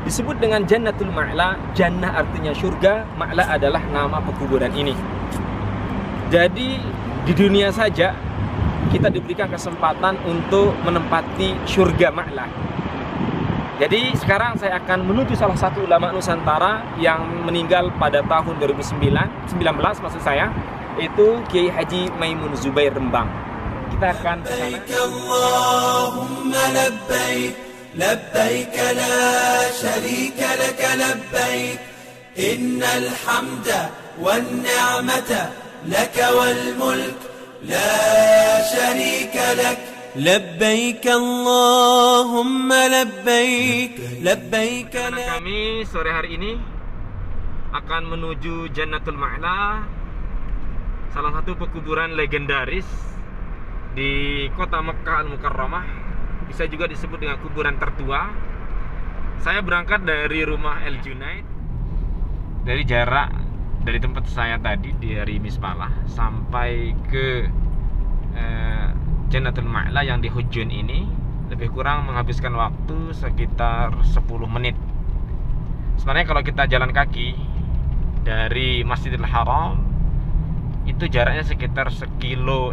Disebut dengan Jannatul Ma'la. Jannah artinya surga, Ma'la adalah nama pekuburan ini. Jadi di dunia saja kita diberikan kesempatan untuk menempati surga Ma'la. Jadi sekarang saya akan menuju salah satu ulama Nusantara yang meninggal pada tahun 2019 maksud saya, itu Kiai Haji Maimun Zubair Rembang. Kita akan ke sana. لبيك لا شريك لك لبيك إن الحمد والنعمة لك والملك لا شريك لك لبيك اللهم لبيك لبيك لا. Kami sore hari ini akan menuju Jannatul Ma'la, salah satu pekuburan legendaris di kota Mekkah Al-Mukarramah, bisa juga disebut dengan kuburan tertua. Saya berangkat dari rumah El Junaid, dari jarak dari tempat saya tadi dari Mismalah sampai ke Jannatul Ma'la yang di Hujun ini lebih kurang menghabiskan waktu sekitar 10 menit. Sebenarnya kalau kita jalan kaki dari Masjidil Haram itu jaraknya sekitar 1 kilo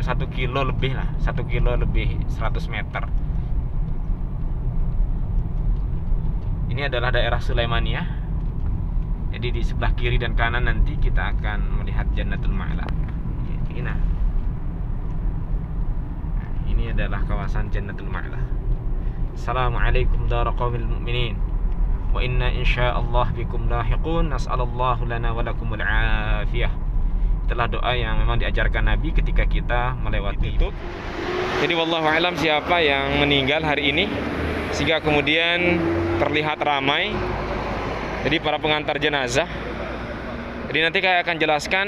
lebih lah, 1 kilo lebih 100 meter. Ini adalah daerah Sulaimaniyah. Jadi di sebelah kiri dan kanan nanti kita akan melihat Jannatul Ma'la. Ini adalah kawasan Jannatul Ma'la. Assalamualaikum daraqaumil mu'minin. Wa inna insyaallah bikum lahiqun. Nas'alallahu lana wa lakumul afiyah. Itulah doa yang memang diajarkan Nabi ketika kita melewati itu. Jadi wallahu alam siapa yang meninggal hari ini sehingga kemudian terlihat ramai. Jadi para pengantar jenazah. Jadi nanti saya akan jelaskan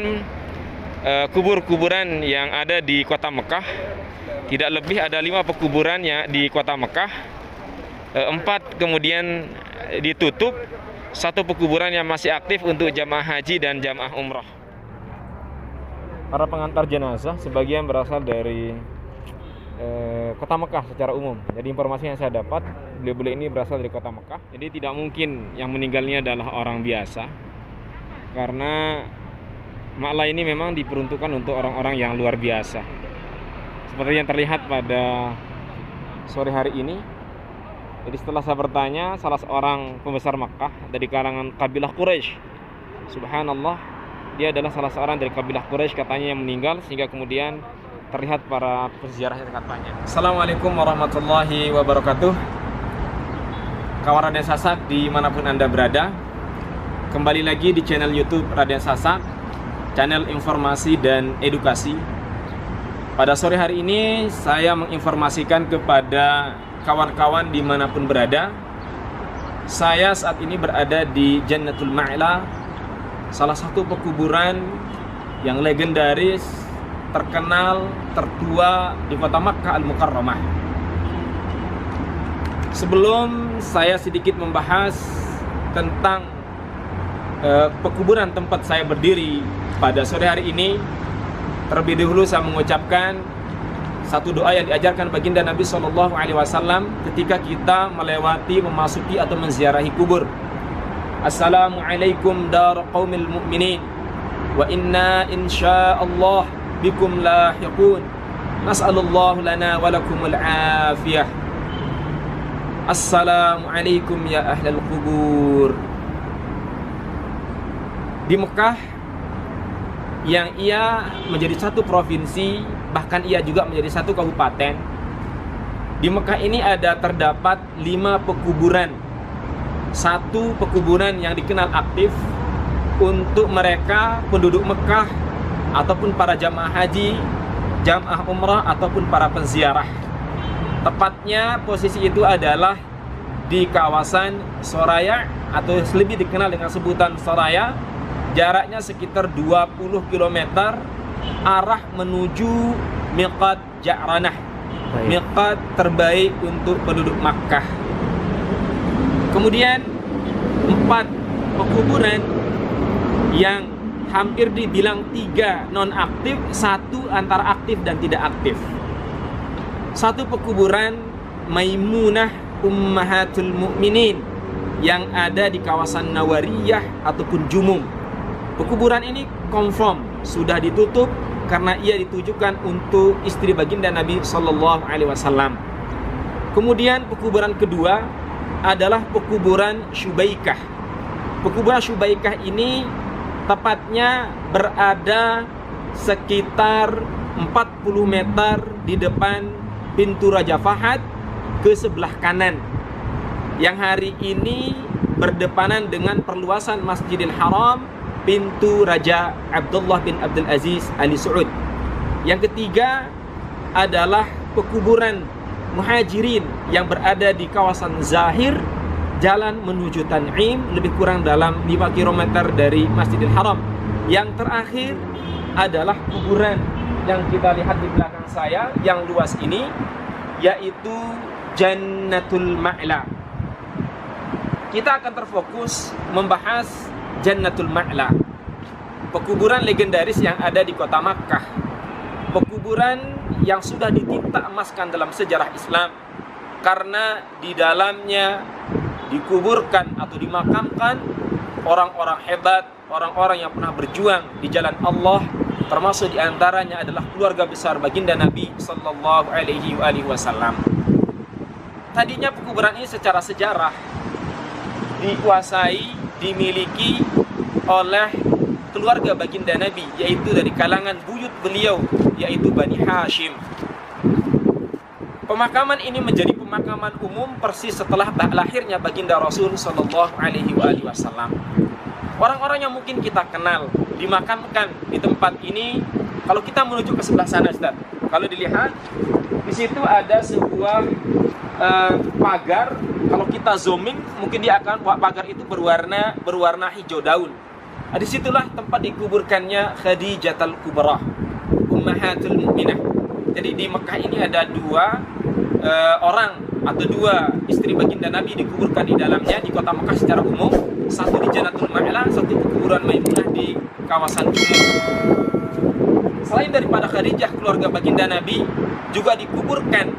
kubur-kuburan yang ada di kota Mekah. Tidak lebih ada 5 pekuburan yang di kota Mekah, 4 kemudian ditutup, 1 pekuburan yang masih aktif untuk jamaah haji dan jamaah umrah. Para pengantar jenazah sebagian berasal dari kota Mekah secara umum. Jadi informasi yang saya dapat, beliau-beliau ini berasal dari kota Mekah. Jadi tidak mungkin yang meninggalnya adalah orang biasa, karena Ma'la ini memang diperuntukkan untuk orang-orang yang luar biasa. Seperti yang terlihat pada sore hari ini. Jadi setelah saya bertanya, salah seorang pembesar Makkah dari kalangan kabilah Quraisy, subhanallah, dia adalah salah seorang dari kabilah Quraisy katanya yang meninggal, sehingga kemudian terlihat para peziarah yang sangat banyak. Assalamualaikum warahmatullahi wabarakatuh. Kawan Raden Sasak dimanapun Anda berada, kembali lagi di channel YouTube Raden Sasak, channel informasi dan edukasi. Pada sore hari ini saya menginformasikan kepada kawan-kawan dimanapun berada, saya saat ini berada di Jannatul Ma'la, salah satu pekuburan yang legendaris, terkenal, tertua di kota Makkah Al-Mukarramah. Sebelum saya sedikit membahas tentang pekuburan tempat saya berdiri pada sore hari ini, terlebih dahulu saya mengucapkan satu doa yang diajarkan baginda Nabi SAW ketika kita melewati, memasuki atau menziarahi kubur. Assalamualaikum daraqaumil mu'minin wa inna insyaallah bikum lahiqun. Nas'alullahu lana wa lakumul afiyah. Assalamualaikum ya ahlal kubur. Di Mekah yang ia menjadi satu provinsi, bahkan ia juga menjadi satu kabupaten, di Mekah ini terdapat 5 pekuburan. 1 pekuburan yang dikenal aktif untuk mereka penduduk Mekah ataupun para jamaah haji, jamaah umrah ataupun para penziarah. Tepatnya posisi itu adalah di kawasan Soraya atau lebih dikenal dengan sebutan Soraya. Jaraknya sekitar 20 km arah menuju miqat Ja'ranah, miqat terbaik untuk penduduk Makkah. Kemudian 4 pekuburan yang hampir dibilang 3 non-aktif, 1 antara aktif dan tidak aktif. 1 pekuburan Maimunah Ummahatul Mukminin yang ada di kawasan Nawariyah ataupun Jumum. Pekuburan ini confirm sudah ditutup karena ia ditujukan untuk istri baginda Nabi Sallallahu Alaihi Wasallam. Kemudian pekuburan kedua adalah pekuburan Syubaikah. Pekuburan Syubaikah ini tepatnya berada sekitar 40 meter di depan pintu Raja Fahad ke sebelah kanan, yang hari ini berdepanan dengan perluasan Masjidil Haram, pintu Raja Abdullah bin Abdul Aziz Ali Saud. Yang ketiga adalah pekuburan Muhajirin yang berada di kawasan Zahir, jalan menuju Tan'im, lebih kurang dalam 5 km dari Masjidil Haram. Yang terakhir adalah kuburan yang kita lihat di belakang saya yang luas ini, yaitu Jannatul Ma'la. Kita akan terfokus membahas Jannatul Ma'la, pekuburan legendaris yang ada di kota Makkah. Pekuburan yang sudah ditinta emaskan dalam sejarah Islam karena di dalamnya dikuburkan atau dimakamkan orang-orang hebat, orang-orang yang pernah berjuang di jalan Allah, termasuk diantaranya adalah keluarga besar baginda Nabi Sallallahu Alaihi Wasallam. Tadinya pekuburan ini secara sejarah dikuasai, dimiliki oleh keluarga baginda Nabi, yaitu dari kalangan buyut beliau, yaitu Bani Hashim. Pemakaman ini menjadi pemakaman umum persis setelah lahirnya baginda Rasul Sallallahu Alaihi Wasallam. Orang-orang yang mungkin kita kenal dimakamkan di tempat ini. Kalau kita menuju ke sebelah sana, Ustaz, kalau dilihat di situ ada sebuah pagar. Kalau kita zooming, mungkin dia akan pagar itu berwarna hijau daun. Disitulah tempat dikuburkannya Khadijatul Kubra, Ummahatul Mukminah. Jadi di Mekah ini ada dua orang atau dua istri baginda Nabi dikuburkan di dalamnya di kota Mekah secara umum. Satu di Jannatul Ma'la, satu di kuburan Maimunah di kawasan Jumum. Selain daripada Khadijah, keluarga baginda Nabi, juga dikuburkan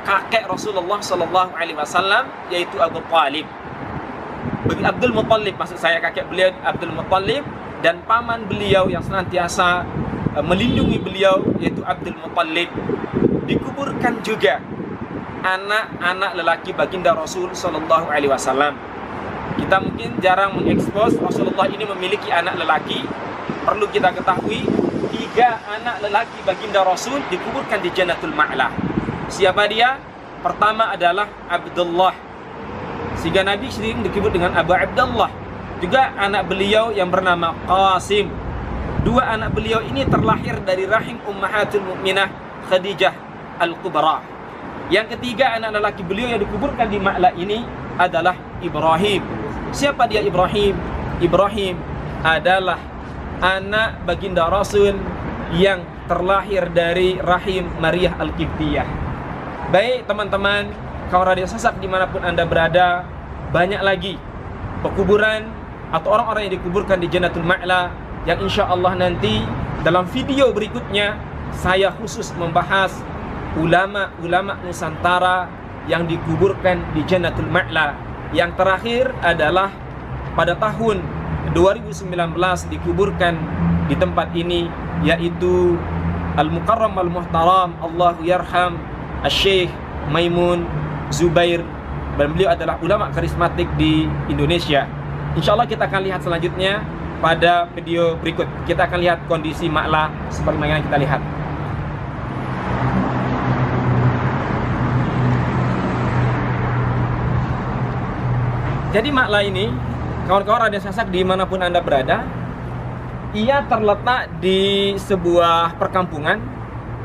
kakek Rasulullah Sallallahu Alaihi Wasallam, yaitu Abu Talib. Bagi Abdul Muttalib, maksud saya kakek beliau Abdul Muttalib, dan paman beliau yang senantiasa melindungi beliau, yaitu Abdul Muttalib. Dikuburkan juga anak-anak lelaki baginda Rasul Sallallahu Alaihi Wasallam. Kita mungkin jarang mengekspos Rasulullah ini memiliki anak lelaki. Perlu kita ketahui, 3 anak lelaki baginda Rasul dikuburkan di Jannatul Ma'la. Siapa dia? Pertama adalah Abdullah, sehingga Nabi sering disebut dengan Abu Abdullah. Juga anak beliau yang bernama Qasim. 2 anak beliau ini terlahir dari rahim Ummahatul Mukminah Khadijah Al-Kubra. Yang ketiga anak lelaki beliau yang dikuburkan di Ma'la ini adalah Ibrahim. Siapa dia Ibrahim? Ibrahim adalah anak baginda Rasul yang terlahir dari rahim Maryah Al-Qibtiyah. Baik teman-teman, kawan radio Sasak dimanapun Anda berada, banyak lagi pekuburan atau orang-orang yang dikuburkan di Jannatul Ma'la yang insya Allah nanti dalam video berikutnya saya khusus membahas ulama-ulama Nusantara yang dikuburkan di Jannatul Ma'la. Yang terakhir adalah pada tahun 2019 dikuburkan di tempat ini, yaitu Al-Mukarram Al-Muhtaram Allahu Yarham Al-Syekh Maimun Zubair, dan beliau adalah ulama karismatik di Indonesia. Insya Allah kita akan lihat selanjutnya pada video berikut. Kita akan lihat kondisi Ma'la seperti yang kita lihat. Jadi Ma'la ini, kawan-kawan radio Sasak dimanapun Anda berada, ia terletak di sebuah perkampungan.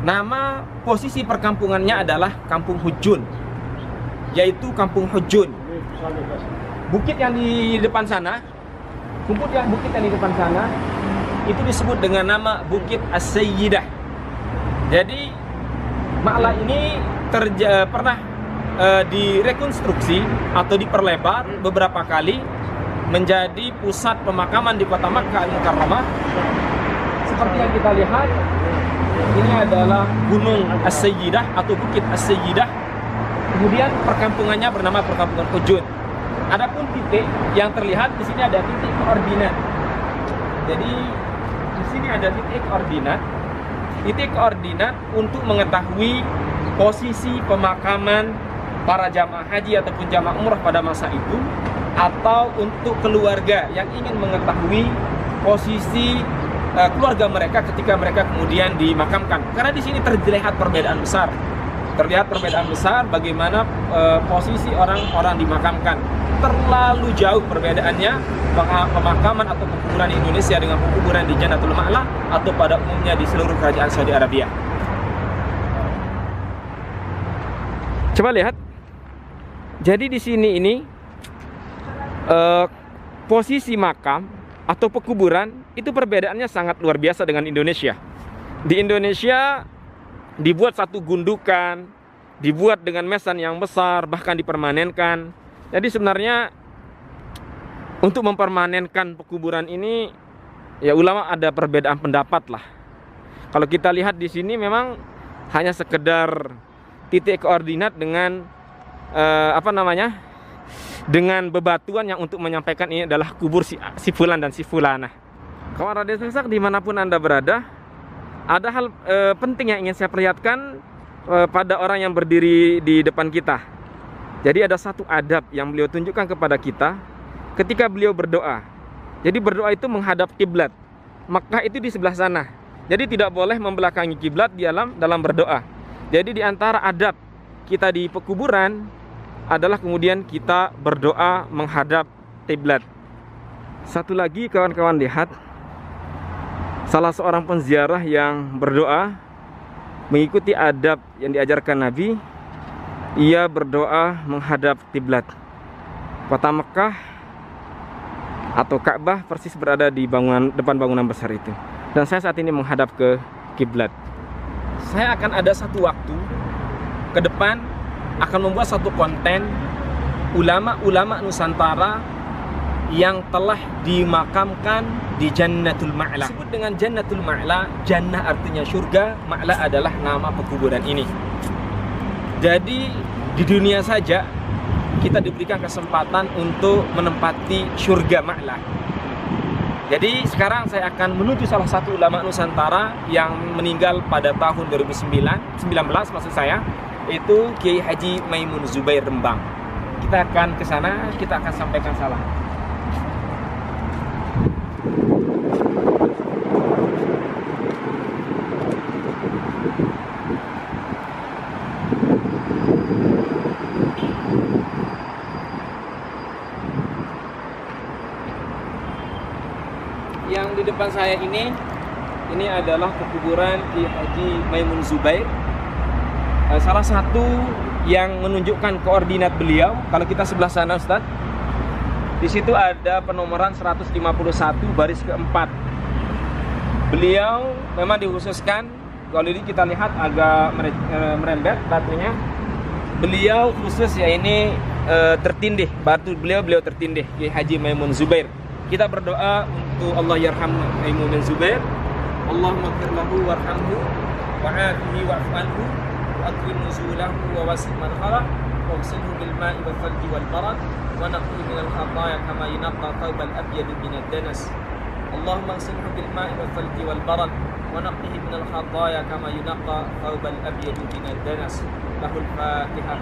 Nama posisi perkampungannya adalah Kampung Hujun, yaitu Kampung Hujun. Bukit yang di depan sana, bukit yang di depan sana itu disebut dengan nama Bukit As-Sayyidah. Jadi Ma'la ini pernah direkonstruksi atau diperlebar beberapa kali menjadi pusat pemakaman di kota Makkah Al-Mukarramah. Seperti yang kita lihat, ini adalah Gunung As-Sayyidah atau Bukit As-Sayyidah. Kemudian perkampungannya bernama Perkampungan Hujun. Adapun titik yang terlihat di sini ada titik koordinat. Jadi di sini ada titik koordinat. Titik koordinat untuk mengetahui posisi pemakaman para jamaah haji ataupun jamaah umrah pada masa itu, atau untuk keluarga yang ingin mengetahui posisi keluarga mereka ketika mereka kemudian dimakamkan. Karena di sini terlihat perbedaan besar. Terlihat perbedaan besar bagaimana posisi orang-orang dimakamkan. Terlalu jauh perbedaannya pemakaman atau pekuburan di Indonesia dengan pekuburan di Jannatul Ma'la atau pada umumnya di seluruh kerajaan Saudi Arabia. Coba lihat. Jadi di sini ini posisi makam atau pekuburan itu perbedaannya sangat luar biasa dengan Indonesia. Di Indonesia dibuat satu gundukan, dibuat dengan mesan yang besar, bahkan dipermanenkan. Jadi sebenarnya untuk mempermanenkan pekuburan ini, ya ulama ada perbedaan pendapat lah. Kalau kita lihat di sini memang hanya sekedar titik koordinat dengan dengan bebatuan yang untuk menyampaikan ini adalah kubur si fulan dan si fulanah. Kawan Radio Sasak dimanapun Anda berada, ada hal penting yang ingin saya perlihatkan pada orang yang berdiri di depan kita. Jadi ada satu adab yang beliau tunjukkan kepada kita ketika beliau berdoa. Jadi berdoa itu menghadap kiblat. Makkah itu di sebelah sana. Jadi tidak boleh membelakangi kiblat dalam berdoa. Jadi di antara adab kita di pekuburan adalah kemudian kita berdoa menghadap kiblat. Satu lagi kawan-kawan lihat, salah seorang penziarah yang berdoa mengikuti adab yang diajarkan Nabi, ia berdoa menghadap kiblat. Kota Mekah atau Ka'bah persis berada di depan bangunan besar itu. Dan saya saat ini menghadap ke kiblat. Saya akan ada satu waktu ke depan akan membuat satu konten ulama-ulama Nusantara yang telah dimakamkan di Jannatul Ma'la. Disebut dengan Jannatul Ma'la, jannah artinya surga, Ma'la adalah nama pekuburan ini. Jadi di dunia saja kita diberikan kesempatan untuk menempati surga Ma'la. Jadi sekarang saya akan menuju salah satu ulama Nusantara yang meninggal pada tahun 2019 maksud saya, itu Kiai Haji Maimun Zubair Rembang. Kita akan ke sana, kita akan sampaikan salam. Yang di depan saya ini adalah kuburan Kiai Haji Maimun Zubair. Salah satu yang menunjukkan koordinat beliau, kalau kita sebelah sana Ustaz, di situ ada penomoran 151 baris keempat. Beliau memang dikhususkan, kalau ini kita lihat agak merembet batunya. Beliau khusus ya ini tertindih, batu beliau tertindih, Kiai Haji Maimun Zubair. Kita berdoa untuk Allah yarham Maimun Zubair, Allahumma ighfir lahu warhamhu wa'afihi wa'fu anhu وأكرم نزوله ووسع مدخله واغسله بالماء والثلج والبرد ونقه من الخطايا كما ينقى ثوب الأبيض من الدنس اللهم اغسله بالماء والثلج والبرد ونقه من الخطايا كما ينقى ثوب الأبيض من الدنس له الفاتحة.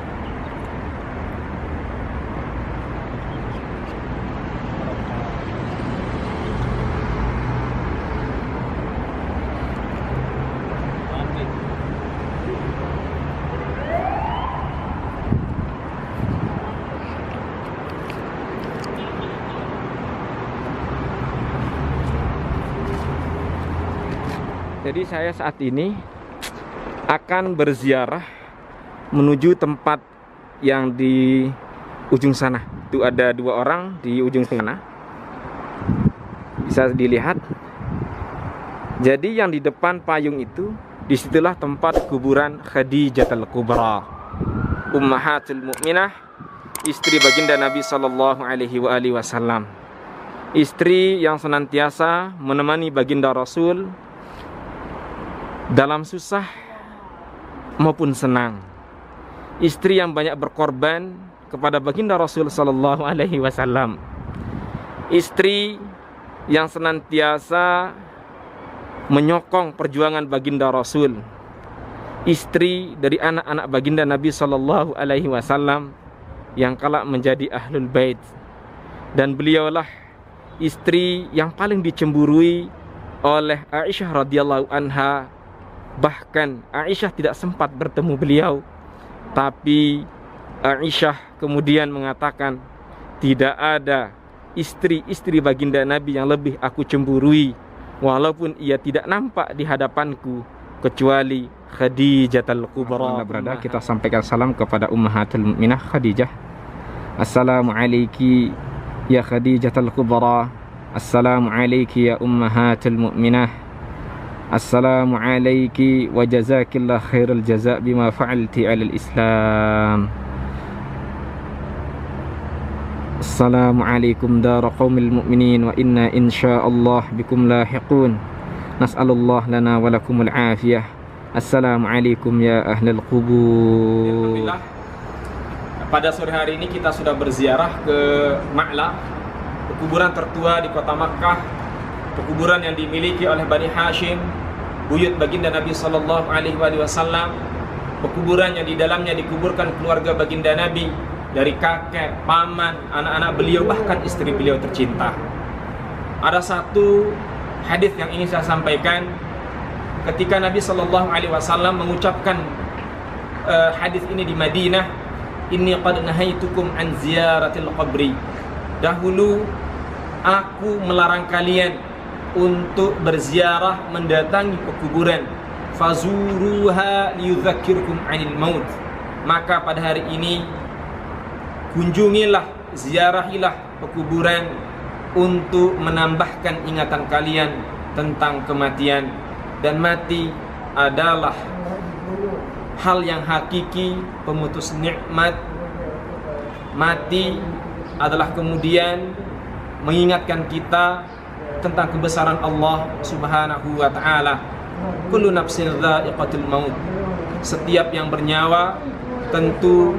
Jadi saya saat ini akan berziarah menuju tempat yang di ujung sana. Itu ada dua orang di ujung sana. Bisa dilihat. Jadi yang di depan payung itu, disitulah tempat kuburan Khadijatul Kubra, Ummahatul Mukminah, istri baginda Nabi Sallallahu Alaihi Wasallam. Istri yang senantiasa menemani baginda Rasul dalam susah maupun senang. Istri yang banyak berkorban kepada baginda Rasul sallallahu alaihi wasallam. Istri yang senantiasa menyokong perjuangan baginda Rasul. Istri dari anak-anak baginda Nabi sallallahu alaihi wasallam yang kelak menjadi ahlul bait. Dan beliaulah istri yang paling dicemburui oleh Aisyah radhiyallahu anha. Bahkan Aisyah tidak sempat bertemu beliau, tapi Aisyah kemudian mengatakan, tidak ada istri-istri baginda Nabi yang lebih aku cemburui, walaupun ia tidak nampak di hadapanku, kecuali Khadijatul Kubra. Berada, kita sampaikan salam kepada Ummahatul Mukminah Khadijah. Assalamualaikum ya Khadijatul Kubra. Assalamualaikum ya Ummahatul Mukminah. Assalamualaikum wa jazakillah khairul jazak bima fa'alti 'alal Islam. Assalamualaikum dar qaumil mu'minin wa inna insyaallah bikum lahiqun. Nas'alullah lana wa lakumul afiyah. Assalamualaikum ya ahlal qubur. Alhamdulillah, pada sore hari ini kita sudah berziarah ke Ma'la, kuburan tertua di kota Makkah, kuburan yang dimiliki oleh Bani Hashim, buyut baginda Nabi sallallahu alaihi wasallam, kuburan yang di dalamnya dikuburkan keluarga baginda Nabi, dari kakek, paman, anak-anak beliau, bahkan istri beliau tercinta. Ada satu hadis yang ingin saya sampaikan ketika Nabi sallallahu alaihi wasallam mengucapkan hadis ini di Madinah, inni qad nahaitukum an ziyaratil qabri. Dahulu aku melarang kalian untuk berziarah mendatangi pekuburan. Fazuruha liyudzakirkum 'anil maut. Maka pada hari ini kunjungilah, ziarahilah pekuburan untuk menambahkan ingatan kalian tentang kematian. Dan mati adalah hal yang hakiki, pemutus nikmat. Mati adalah kemudian mengingatkan kita tentang kebesaran Allah Subhanahu wa ta'ala. Kullu nafsin dha'iqatul maut. Setiap yang bernyawa tentu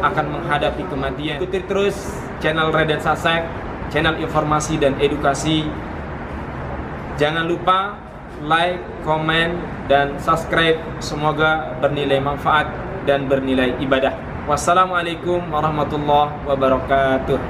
akan menghadapi kematian. Ikuti terus channel Raden Sasek, channel informasi dan edukasi. Jangan lupa like, komen, dan subscribe. Semoga bernilai manfaat dan bernilai ibadah. Wassalamualaikum warahmatullahi wabarakatuh.